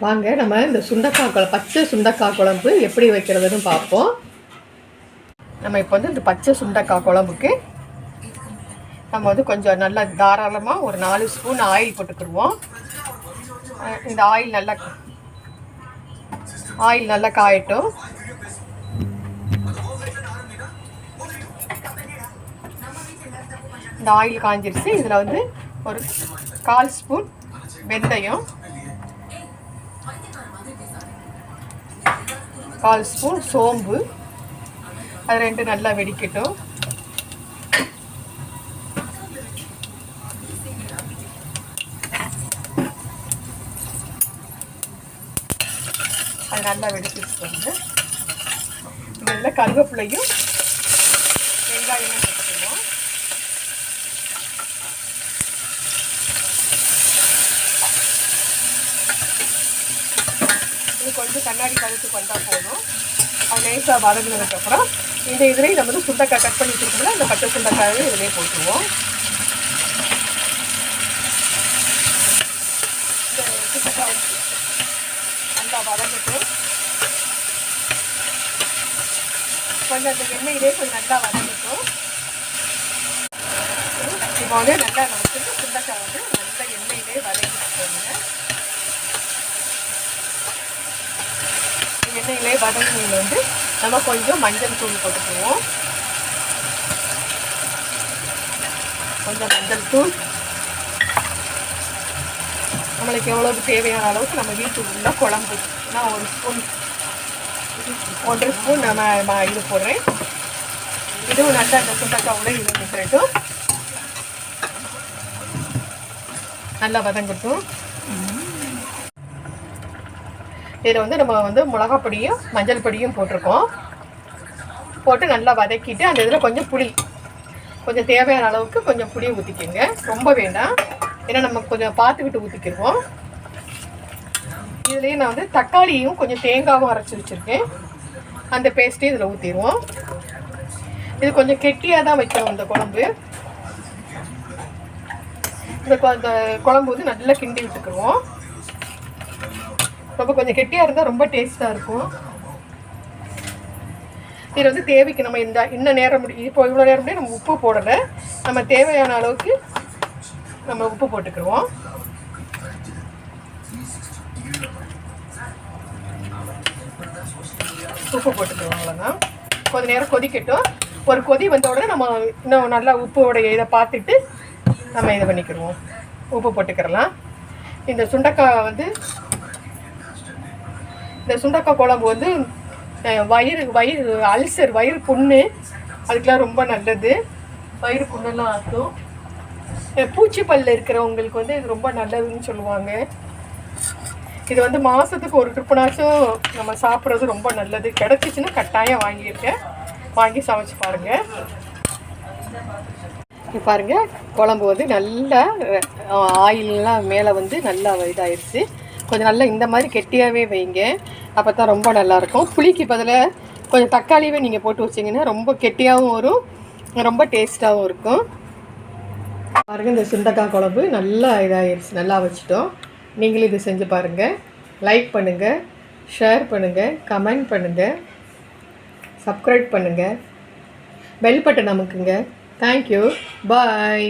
வாங்க நம்ம இந்த சுண்டக்காய் குழம்பு, பச்சை சுண்டக்காய் குழம்பு எப்படி வைக்கிறதுன்னு பார்ப்போம். நம்ம இப்போ வந்து இந்த பச்சை சுண்டக்காய் குழம்புக்கு நம்ம வந்து கொஞ்சம் நல்லா தாராளமாக ஒரு 4 ஸ்பூன் ஆயில் போட்டுக்கிடுவோம். இந்த ஆயில் நல்லா காயட்டும். இந்த ஆயில் காஞ்சிருச்சு. இதில் வந்து ஒரு 1/4 ஸ்பூன் வெந்தயம், 1/4 ஸ்பூன் சோம்பு, அது ரெண்டு நல்லா வெடிக்கட்டும். அது நல்லா வெடிச்சிட்டு வந்து இதில் கருவேப்பிலையும் வெங்காயமும் போட்டுக்குவோம். இது கொஞ்சம் கண்ணாடி கழுத்துக்கு வந்தால் போதும். அது லேசாக வதங்கினதுக்கப்புறம் இந்த இதுலேயும் நம்ம வந்து சுண்டைக்காய் கட் பண்ணி வச்சுருக்கோம்னா இந்த பச்சை சுண்டைக்காயை இதிலே போட்டுருவோம். இந்த சுண்டைக்காய் நல்லா வதங்கட்டும். கொஞ்சம் அந்த எண்ணெயிலே கொஞ்சம் நல்லா வதங்கட்டும். இப்போ வந்து நல்லா நமக்கு சுண்டைக்காய் வந்து நல்லா எண்ணெயிலே வதங்கிட்டு எண்ணெயிலே வதங்கினது வந்து நம்ம கொஞ்சம் மஞ்சள் தூள் போட்டுக்குவோம். கொஞ்சம் மஞ்சள் தூள் நம்மளுக்கு எவ்வளோக்கு தேவையான அளவுக்கு நம்ம வீட்டுக்குள்ள குழம்பு நான் 1 ஸ்பூன் நம்ம இது போடுறேன். இதுவும் நல்லா அந்த சுண்டக்காய் இது விட்டுறட்டும், நல்லா வதங்கட்டும். இதில் வந்து நம்ம வந்து மிளகாய் பொடியும் மஞ்சள் பொடியும் போட்டிருக்கோம். போட்டு நல்லா வதக்கிட்டு அந்த இதில் கொஞ்சம் தேவையான அளவுக்கு கொஞ்சம் புளி ஊற்றிக்கோங்க. ரொம்ப வேண்டாம், ஏன்னா நம்ம கொஞ்சம் பார்த்துக்கிட்டு ஊற்றிக்கிடுவோம். இதுலேயே நான் வந்து தக்காளியும் கொஞ்சம் தேங்காயும் அரைச்சி வச்சுருக்கேன். அந்த பேஸ்ட்டையும் இதில் ஊற்றிடுவோம். இது கொஞ்சம் கெட்டியாக தான் வைக்கணும் இந்த குழம்பு. இந்த குழம்பு வந்து நல்லா கிண்டி விட்டுக்குருவோம். ரொம்ப கொஞ்சம் கெட்டியாக இருந்தால் ரொம்ப டேஸ்ட்டாக இருக்கும். இதில் வந்து தேவைக்கு நம்ம இன்னும் நேரம் இப்போ இவ்வளோ நேரமே நம்ம உப்பு போடலை. நம்ம தேவையான அளவுக்கு நம்ம உப்பு போட்டுக்கிடுவோம். உப்பு போட்டுக்கிடுவோம். அவ்வளோதான். கொஞ்சம் நேரம் கொதிக்கட்டும். ஒரு கொதி வந்த உடனே நம்ம இன்னும் நல்லா உப்போடைய இதை பார்த்துட்டு நம்ம இதை பண்ணிக்கிடுவோம். உப்பு போட்டுக்கிறலாம். இந்த சுண்டைக்காய் குழம்பு வந்து வயிறு அல்சர், வயிறு புண்ணு, அதுக்கெலாம் ரொம்ப நல்லது. வயிறு புண்ணெல்லாம் ஆற்றும். பூச்சிப்பல்ல இருக்கிறவங்களுக்கு வந்து இது ரொம்ப நல்லதுன்னு சொல்லுவாங்க. இது வந்து மாதத்துக்கு ஒரு ட்ரிப்புனாச்சும் நம்ம சாப்பிட்றது ரொம்ப நல்லது. கிடச்சிச்சின்னா கட்டாயம் வாங்கி சமைச்சு பாருங்கள். பாருங்கள், குழம்பு வந்து நல்லா ஆயிலெலாம் மேலே வந்து நல்லா இதாகிடுச்சு. கொஞ்சம் நல்லா இந்த மாதிரி கெட்டியாகவே வைங்க, அப்போ தான் ரொம்ப நல்லாயிருக்கும். புளிக்கு பதிலாக கொஞ்சம் தக்காளியே நீங்கள் போட்டு வச்சிங்கன்னா ரொம்ப கெட்டியாகவும் வரும், ரொம்ப டேஸ்ட்டாகவும் இருக்கும். பாருங்கள், இந்த சுண்டைக்காய் குழம்பு நல்லா இதாகிடுச்சு. நல்லா வச்சுட்டோம். நீங்களும் இது செஞ்சு பாருங்கள். லைக் பண்ணுங்கள், ஷேர் பண்ணுங்கள், கமெண்ட் பண்ணுங்கள், சப்ஸ்கிரைப் பண்ணுங்கள், பெல் பட்டன் அமுக்குங்க. தேங்க்யூ, பாய்.